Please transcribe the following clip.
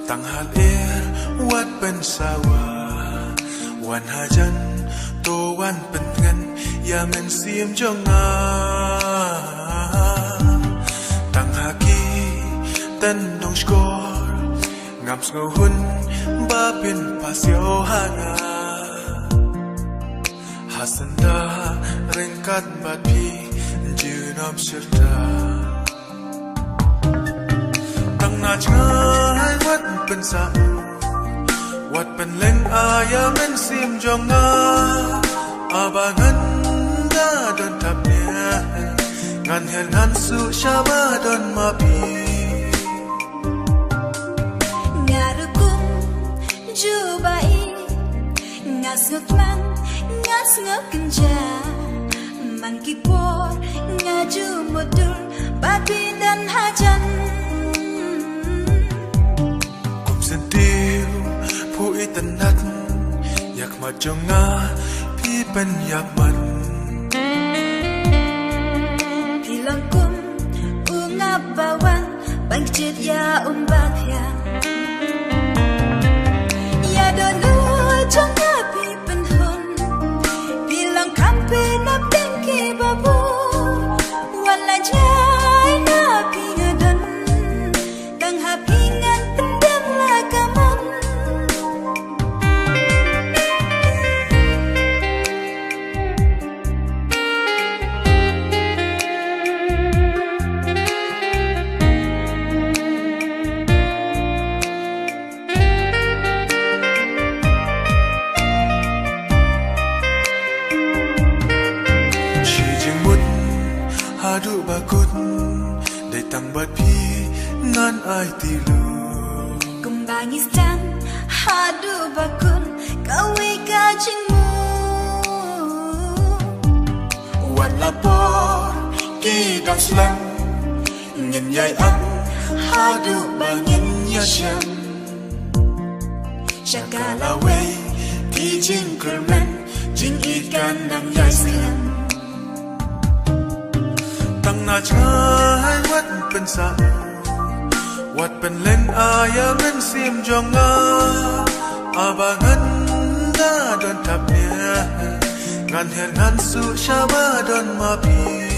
Tang hal wat ben sawa wan hajan to wan pengen ya men sim jonga tang haki ten dong skor ngam sngau hun ba pin pasio hanga hasanda rengkat bapi junam serta tang na chai wat ben sa wat ben leng aya men sim jonga abangan da don tapnya ngan her ngan su shaba don mapi ngarukum jubai ngasngak man ngasngak kenja man kipor ngaju modur babi dan hajan kum sentiu pu itanat yak ma jonga pi pen yak man pilangkum ungap bawang bangkit ya umbakya ya donu jonga pi penhun bilang kampe na pinki babu wala jai na pingadan tang hapingan pendam lagamon hadu bakut dai tang bat pi ngan ai ti lu kumbangis dan hadu bakun kawi kajingmu wat lapor ki dang slang nyen yai ang hadu bangin ya sham shakala we ti jing kerman jing ikan nang yai slam tang na chai wat pen sa wat pen len aya men sim jonga abangan da don tapnya ngan her ngan su shaba don mapi